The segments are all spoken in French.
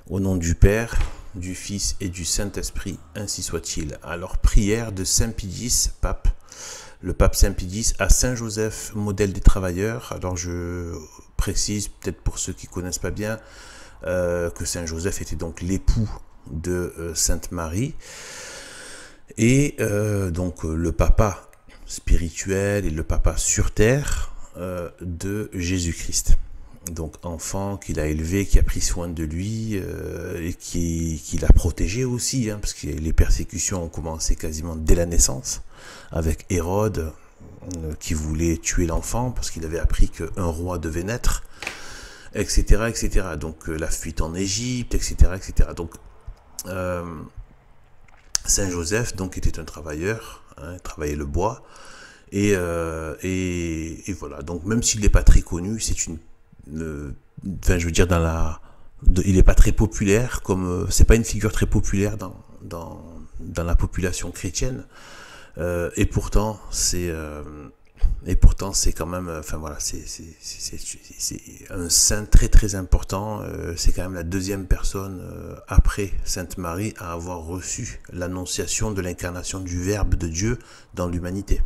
Au nom du Père, du Fils et du Saint-Esprit, ainsi soit-il. Alors, prière de Saint Pie X, pape. Le pape Saint Pie X à Saint Joseph, modèle des travailleurs. Alors, je précise, peut-être pour ceux qui ne connaissent pas bien, que Saint Joseph était donc l'époux de Sainte Marie. Et donc, le papa spirituel et le papa sur terre de Jésus-Christ. Donc enfant qu'il a élevé, qui a pris soin de lui et qui l'a protégé aussi, hein, parce que les persécutions ont commencé quasiment dès la naissance, avec Hérode qui voulait tuer l'enfant parce qu'il avait appris qu'un roi devait naître, etc. etc. Donc la fuite en Égypte, etc. etc. Donc Saint Joseph donc était un travailleur, hein, travaillait le bois, et voilà. Donc même s'il n'est pas très connu, c'est une enfin, je veux dire, il n'est pas très populaire, comme c'est pas une figure très populaire dans la population chrétienne, et pourtant c'est quand même, enfin voilà, c'est un saint très très important. C'est quand même la deuxième personne après Sainte Marie à avoir reçu l'annonciation de l'incarnation du Verbe de Dieu dans l'humanité.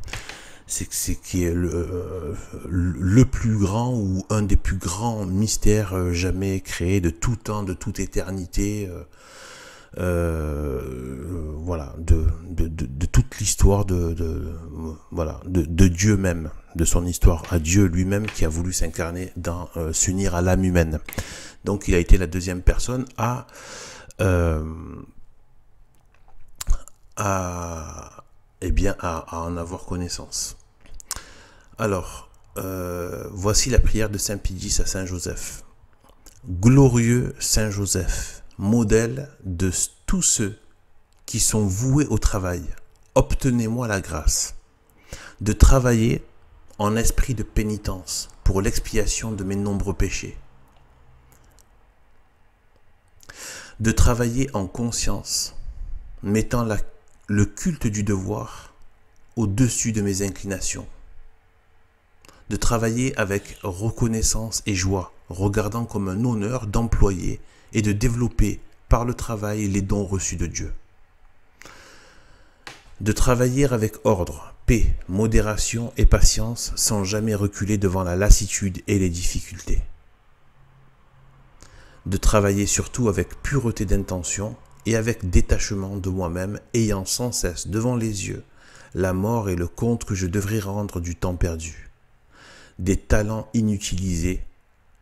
C'est qui est le plus grand ou un des plus grands mystères jamais créés de tout temps, de toute éternité, voilà, de toute l'histoire voilà, de Dieu même, de son histoire à Dieu lui-même qui a voulu s'incarner s'unir à l'âme humaine. Donc il a été la deuxième personne à en avoir connaissance. Alors, voici la prière de Saint Pie X à Saint Joseph. Glorieux Saint Joseph, modèle de tous ceux qui sont voués au travail, obtenez-moi la grâce de travailler en esprit de pénitence pour l'expiation de mes nombreux péchés, de travailler en conscience, mettant le culte du devoir au-dessus de mes inclinations, de travailler avec reconnaissance et joie, regardant comme un honneur d'employer et de développer par le travail les dons reçus de Dieu, de travailler avec ordre, paix, modération et patience sans jamais reculer devant la lassitude et les difficultés, de travailler surtout avec pureté d'intention et avec détachement de moi-même, ayant sans cesse devant les yeux la mort et le compte que je devrais rendre du temps perdu, des talents inutilisés,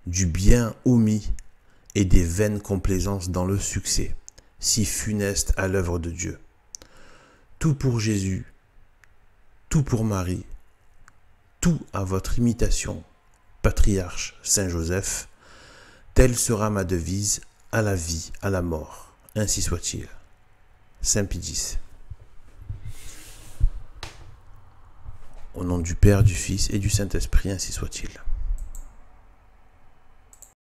du bien omis et des vaines complaisances dans le succès, si funeste à l'œuvre de Dieu. Tout pour Jésus, tout pour Marie, tout à votre imitation, patriarche Saint Joseph, telle sera ma devise à la vie, à la mort. Ainsi soit-il. Saint Pie X. Au nom du Père, du Fils et du Saint-Esprit, ainsi soit-il.